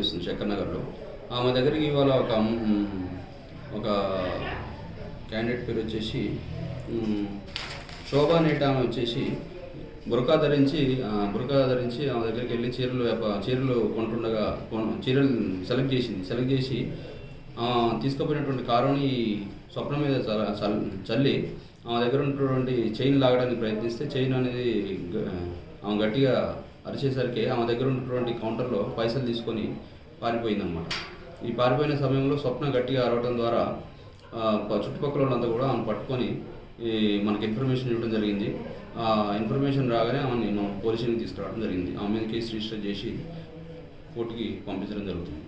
పండిస్తుంది శంకర్ నగర్లో. ఆమె దగ్గరికి ఇవాళ ఒక క్యాండిడేట్ పేరు వచ్చేసి శోభా నేట ఆమె వచ్చేసి బురకా ధరించి ఆమె దగ్గరికి వెళ్ళి చీరలు కొంటుండగా చీరలు సెలెక్ట్ చేసి తీసుకుపోయినటువంటి కారుని స్వప్న మీద చల్లి ఆమె దగ్గర ఉన్నటువంటి చైన్ లాగడానికి ప్రయత్నిస్తే చైన్ అనేది ఆమె గట్టిగా అరిచేసరికి ఆమె దగ్గర ఉన్నటువంటి కౌంటర్లో పైసలు తీసుకొని పారిపోయిందనమాట. ఈ పారిపోయిన సమయంలో స్వప్న గట్టిగా అరవడం ద్వారా చుట్టుపక్కల వాళ్ళంతా కూడా ఆమెను పట్టుకొని మనకి ఇన్ఫర్మేషన్ ఇవ్వడం జరిగింది. ఆ ఇన్ఫర్మేషన్ రాగానే ఆమెను పోలీసులకు తీసుకురావడం జరిగింది. ఆమె మీద కేసు రిజిస్టర్ చేసి కోర్టుకి పంపించడం జరుగుతుంది.